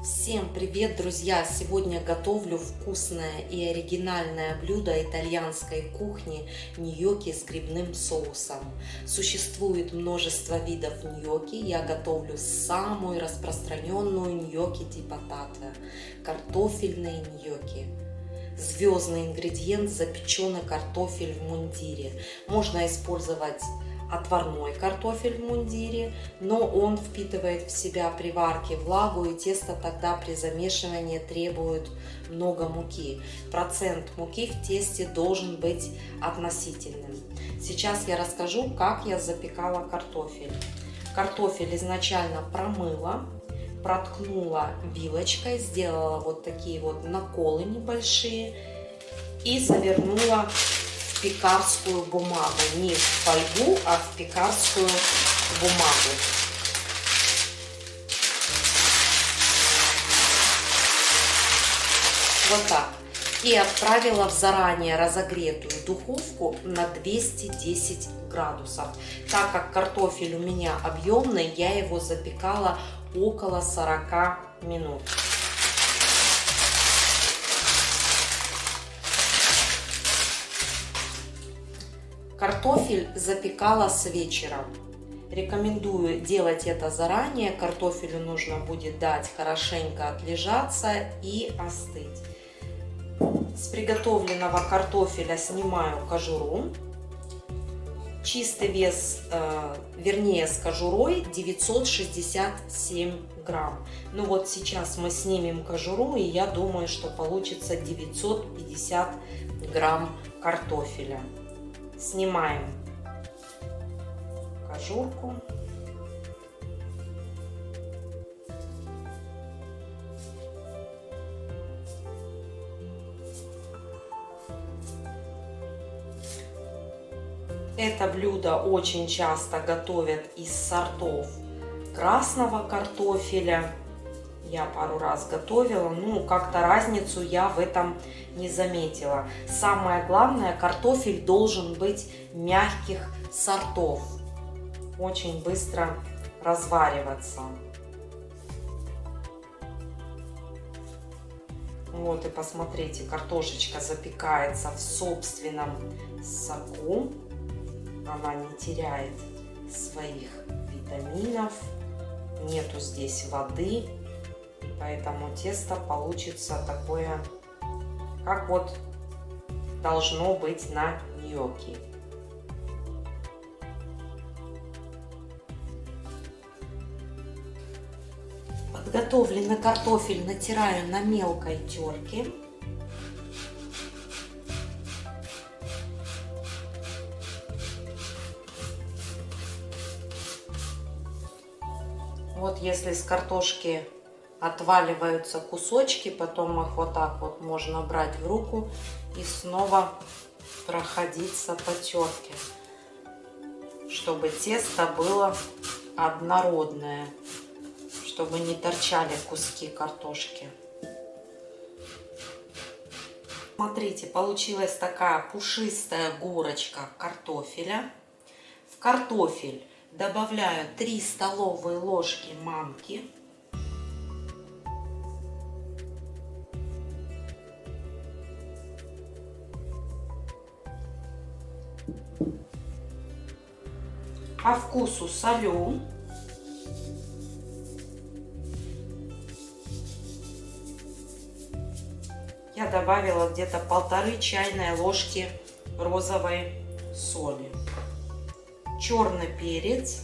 Всем привет, друзья! Сегодня готовлю вкусное и оригинальное блюдо итальянской кухни – ньокки с грибным соусом. Существует множество видов ньокки, я готовлю самую распространенную ньокки ди патата – картофельные ньокки. Звездный ингредиент – запеченный картофель в мундире. Можно использовать отварной картофель в мундире, но он впитывает в себя при варке влагу, и тесто тогда при замешивании требует много муки. Процент муки в тесте должен быть относительным. Сейчас я расскажу, как я запекала картофель. Картофель изначально промыла, проткнула вилочкой, сделала вот такие вот наколы небольшие и завернула в пекарскую бумагу. Не в фольгу, а в пекарскую бумагу. Вот так. И отправила в заранее разогретую духовку на 210 градусов. Так как картофель у меня объемный, я его запекала около 40 минут. Картофель запекала с вечера. Рекомендую делать это заранее. Картофелю нужно будет дать хорошенько отлежаться и остыть. С приготовленного картофеля снимаю кожуру. Чистый вес, вернее с кожурой 967 грамм. Ну вот сейчас мы снимем кожуру, и я думаю, что получится 950 грамм картофеля. Снимаем кожурку. Это блюдо очень часто готовят из сортов красного картофеля. Я пару раз готовила, ну как-то разницу я в этом не заметила. Самое главное, картофель должен быть мягких сортов, очень быстро развариваться. Вот и посмотрите, картошечка запекается в собственном соку, она не теряет своих витаминов, нету здесь воды. Поэтому тесто получится такое, как вот должно быть на ньокки. Подготовленный картофель натираю на мелкой терке. Вот если с картошки отваливаются кусочки, потом их вот так вот можно брать в руку и снова проходиться по терке, чтобы тесто было однородное, чтобы не торчали куски картошки. Смотрите, получилась такая пушистая горочка картофеля. В картофель добавляю 3 столовые ложки манки. По вкусу солю. Я добавила где-то 1,5 чайной ложки розовой соли. Черный перец.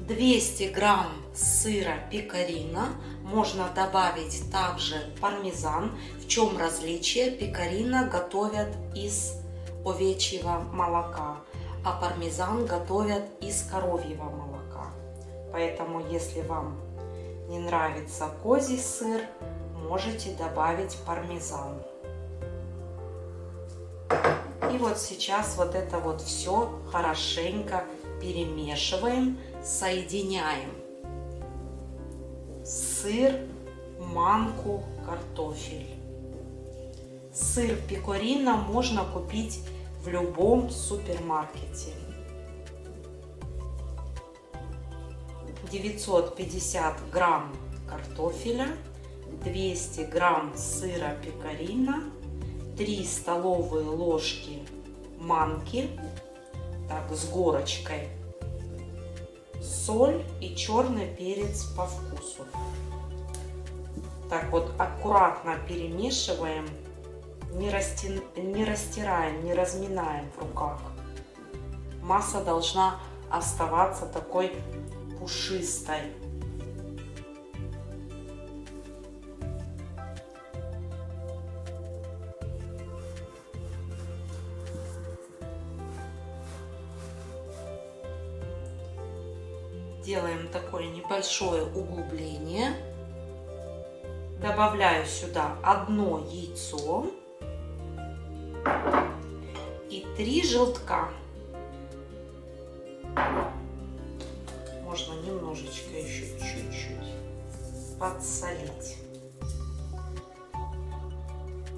«200 грамм сыра пекарина». Можно добавить также пармезан. В чем различие? Пекарина готовят из овечьего молока, а пармезан готовят из коровьего молока. Поэтому, если вам не нравится козий сыр, можете добавить пармезан. И вот сейчас вот это вот все хорошенько перемешиваем, соединяем сыр, манку, картофель. Сыр пекарина можно купить в любом супермаркете. 950 грамм картофеля, 200 грамм сыра пекарина, 3 столовые ложки манки, так, с горочкой, соль и черный перец по вкусу. Так вот аккуратно перемешиваем, не растираем, не разминаем в руках. Масса должна оставаться такой пушистой. Делаем такое небольшое углубление. Добавляю сюда 1 яйцо и 3 желтка. Можно немножечко еще чуть-чуть подсолить.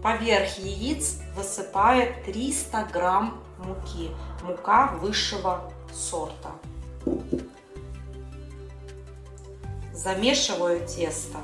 Поверх яиц высыпаю 300 грамм муки. Мука высшего сорта. Замешиваю тесто.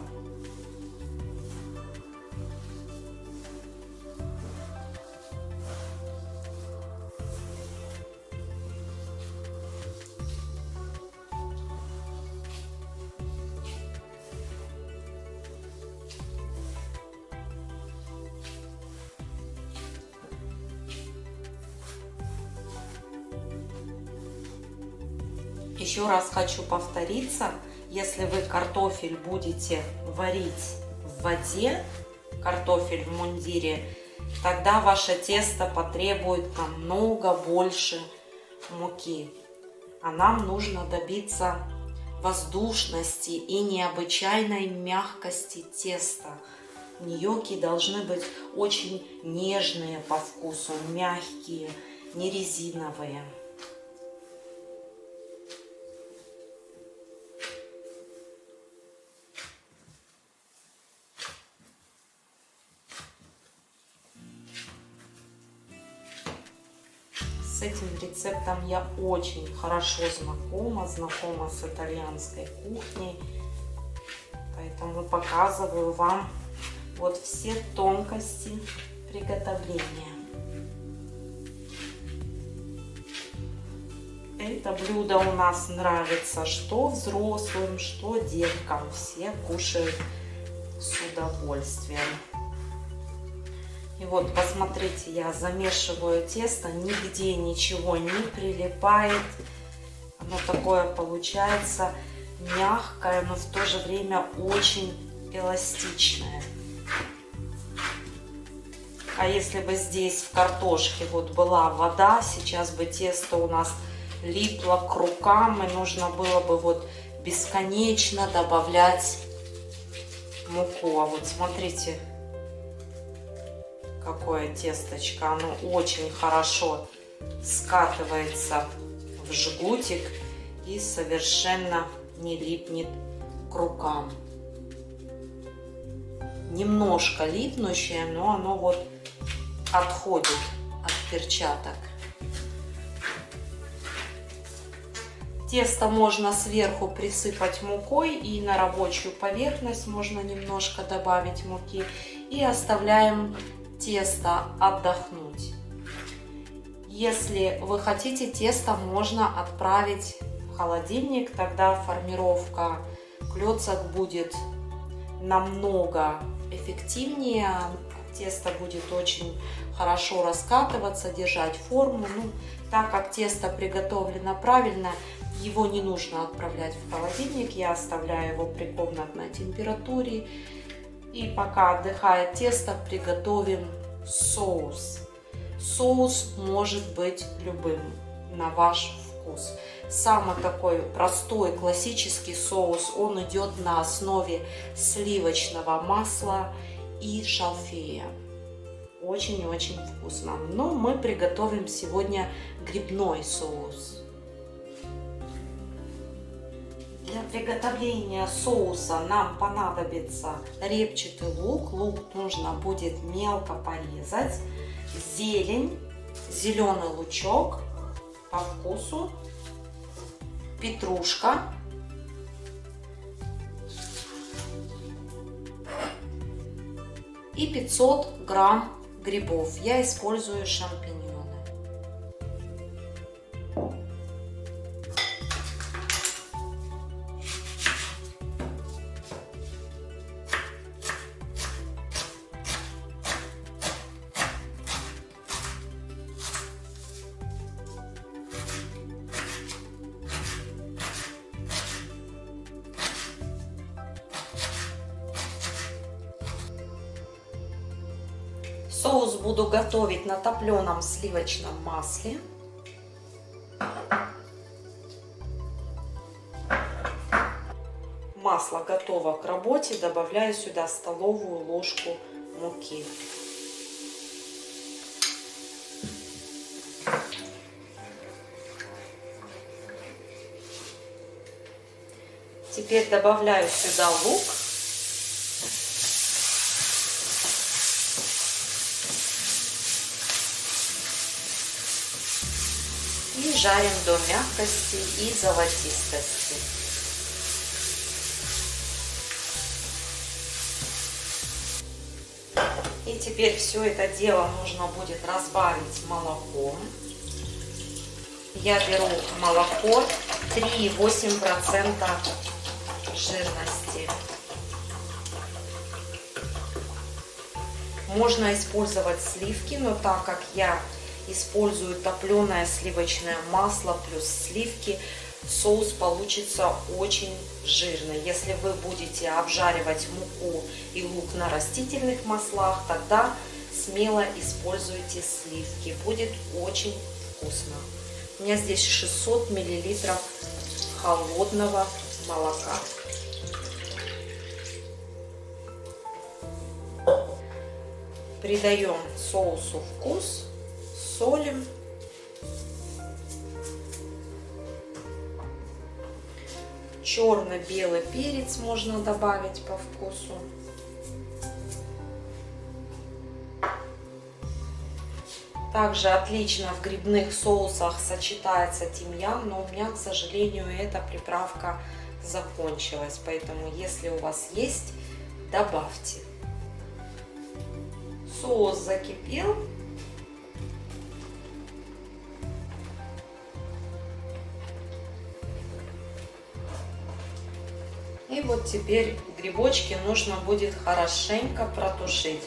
Еще раз хочу повториться, если вы картофель будете варить в воде, картофель в мундире, тогда ваше тесто потребует намного больше муки. А нам нужно добиться воздушности и необычайной мягкости теста. Ньокки должны быть очень нежные по вкусу, мягкие, не резиновые. С этим рецептом я очень хорошо знакома с итальянской кухней, поэтому показываю вам вот все тонкости приготовления. Это блюдо у нас нравится что взрослым, что деткам, все кушают с удовольствием. И вот, посмотрите, я замешиваю тесто, нигде ничего не прилипает. Оно такое получается мягкое, но в то же время очень эластичное. А если бы здесь в картошке вот была вода, сейчас бы тесто у нас липло к рукам, и нужно было бы вот бесконечно добавлять муку. А вот смотрите, какое тесточко, оно очень хорошо скатывается в жгутик и совершенно не липнет к рукам. Немножко липнущее, но оно вот отходит от перчаток. Тесто можно сверху присыпать мукой, и на рабочую поверхность можно немножко добавить муки, и оставляем тесто отдохнуть. Если вы хотите, тесто можно отправить в холодильник, тогда формировка клёцок будет намного эффективнее, тесто будет очень хорошо раскатываться, держать форму. Ну, так как тесто приготовлено правильно, его не нужно отправлять в холодильник, я оставляю его при комнатной температуре. И пока отдыхает тесто, приготовим соус. Соус может быть любым, на ваш вкус. Самый такой простой классический соус, он идет на основе сливочного масла и шалфея. Очень-очень вкусно. Но мы приготовим сегодня грибной соус. Для приготовления соуса нам понадобится репчатый лук. Лук нужно будет мелко порезать, зелень зеленый лучок по вкусу, петрушка, и 500 грамм грибов. Я использую шампиньоны. Соус буду готовить на топленом сливочном масле. Масло готово к работе. Добавляю сюда столовую ложку муки. Теперь добавляю сюда лук. И жарим до мягкости и золотистости. И теперь все это дело нужно будет разбавить молоком. Я беру молоко 3,8% жирности. Можно использовать сливки, но так как я использую топленое сливочное масло плюс сливки, соус получится очень жирный. Если вы будете обжаривать муку и лук на растительных маслах, тогда смело используйте сливки. Будет очень вкусно. У меня здесь 600 миллилитров холодного молока. Придаем соусу вкус. Солим. Черно-белый перец можно добавить по вкусу. Также отлично в грибных соусах сочетается тимьян, но у меня, к сожалению, эта приправка закончилась. Поэтому, если у вас есть, добавьте. Соус закипел. И вот теперь грибочки нужно будет хорошенько протушить.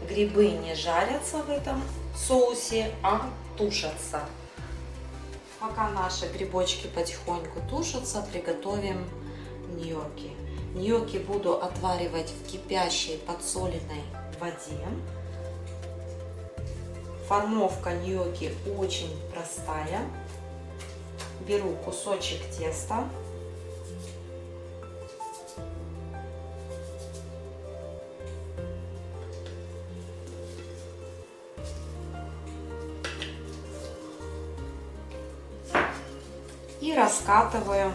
Грибы не жарятся в этом соусе, а тушатся. Пока наши грибочки потихоньку тушатся, приготовим ньокки. Ньокки буду отваривать в кипящей подсоленной воде. Формовка ньокки очень простая. Беру кусочек теста. И раскатываю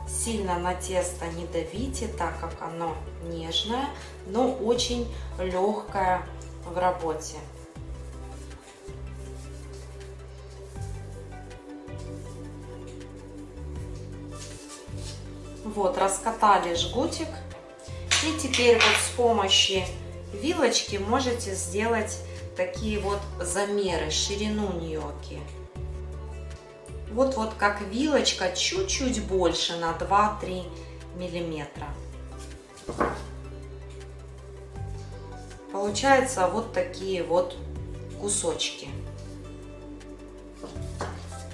сильно на тесто не давите, так как оно нежное, но очень легкое в работе. Вот, раскатали жгутик. И теперь вот с помощью вилочки можете сделать такие вот замеры, ширину ньокки. Вот как вилочка, чуть-чуть больше, на 2-3 миллиметра. Получается вот такие вот кусочки.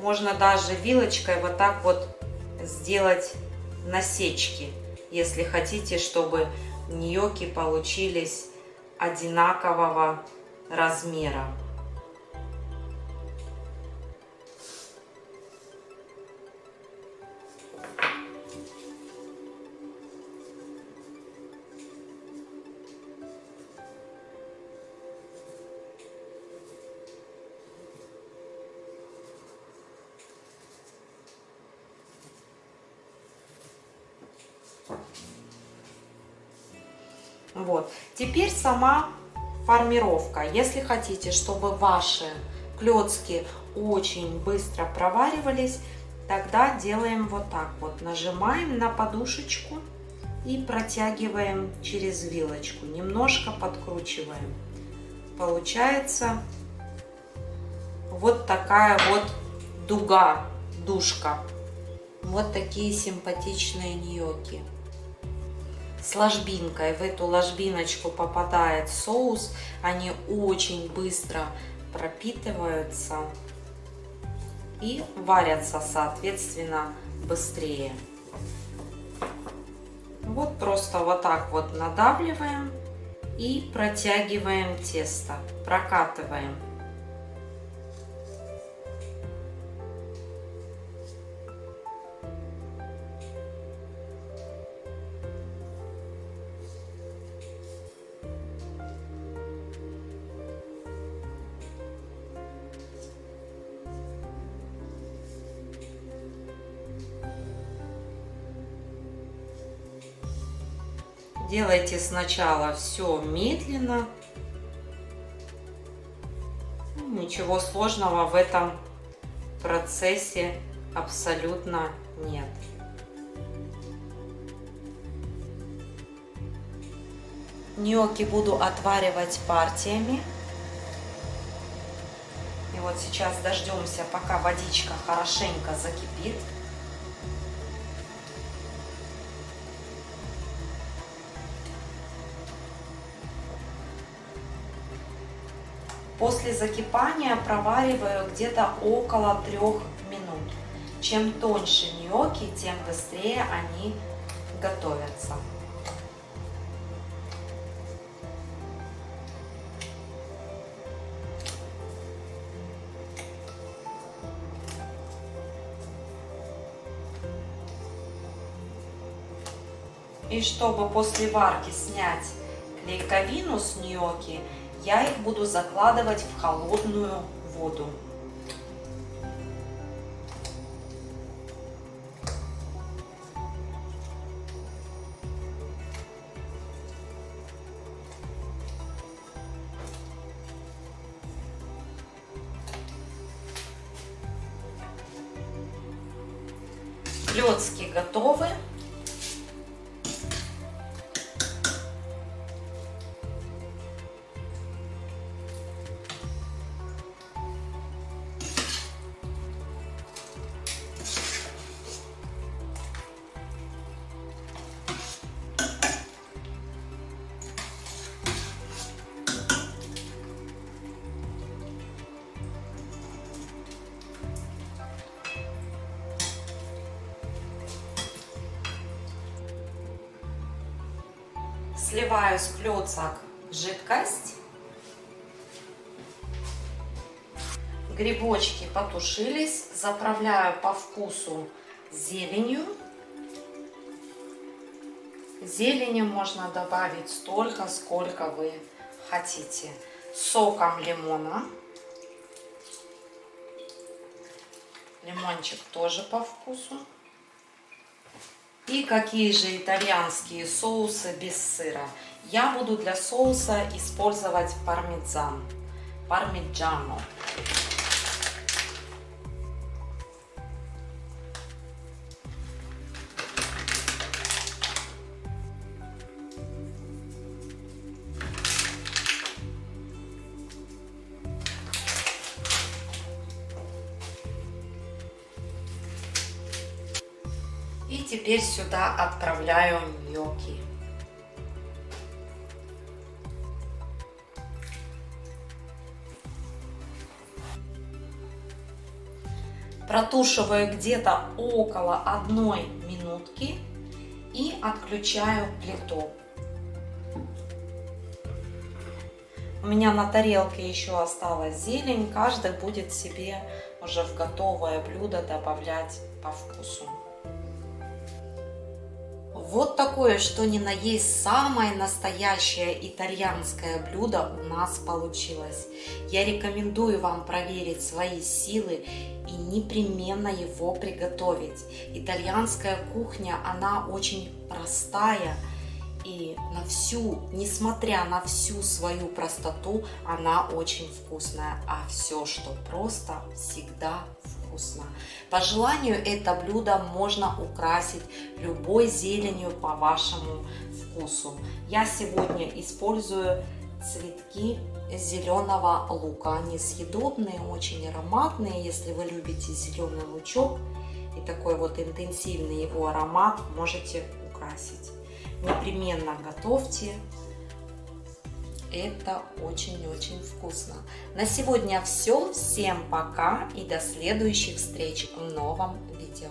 Можно даже вилочкой вот так вот сделать насечки, если хотите, чтобы ньокки получились одинакового размера. Вот. Теперь сама формировка. Если хотите, чтобы ваши клетки очень быстро проваривались, тогда делаем вот так вот. Нажимаем на подушечку и протягиваем через вилочку. Немножко подкручиваем. Получается вот такая вот дуга, душка. Вот такие симпатичные ньокки. С ложбинкой. В эту ложбиночку попадает соус. Они очень быстро пропитываются и варятся, соответственно, быстрее. Вот просто вот так вот надавливаем и протягиваем тесто, прокатываем. Делайте сначала все медленно. Ничего сложного в этом процессе абсолютно нет. Ньокки буду отваривать партиями. И вот сейчас дождемся, пока водичка хорошенько закипит. После закипания провариваю где-то около 3 минут. Чем тоньше ньокки, тем быстрее они готовятся. И чтобы после варки снять клейковину с ньокки, я их буду закладывать в холодную воду. Клетки готовы. Сливаю с клеток жидкость. Грибочки потушились. Заправляю по вкусу зеленью. Зелени можно добавить столько, сколько вы хотите. Соком лимона. Лимончик тоже по вкусу. И какие же итальянские соусы без сыра? Я буду для соуса использовать пармезан, пармиджано. И теперь сюда отправляю ньокки. Протушиваю где-то около 1 минутки и отключаю плиту. У меня на тарелке еще осталась зелень. Каждый будет себе уже в готовое блюдо добавлять по вкусу. Вот такое, что ни на есть, самое настоящее итальянское блюдо у нас получилось. Я рекомендую вам проверить свои силы и непременно его приготовить. Итальянская кухня, она очень простая И несмотря на всю свою простоту, она очень вкусная. А все, что просто, всегда вкусно. По желанию это блюдо можно украсить любой зеленью по вашему вкусу. Я сегодня использую цветки зеленого лука. Они съедобные, очень ароматные. Если вы любите зеленый лучок и такой вот интенсивный его аромат, можете украсить. Непременно готовьте. Это очень-очень вкусно. На сегодня все. Всем пока и до следующих встреч в новом видео.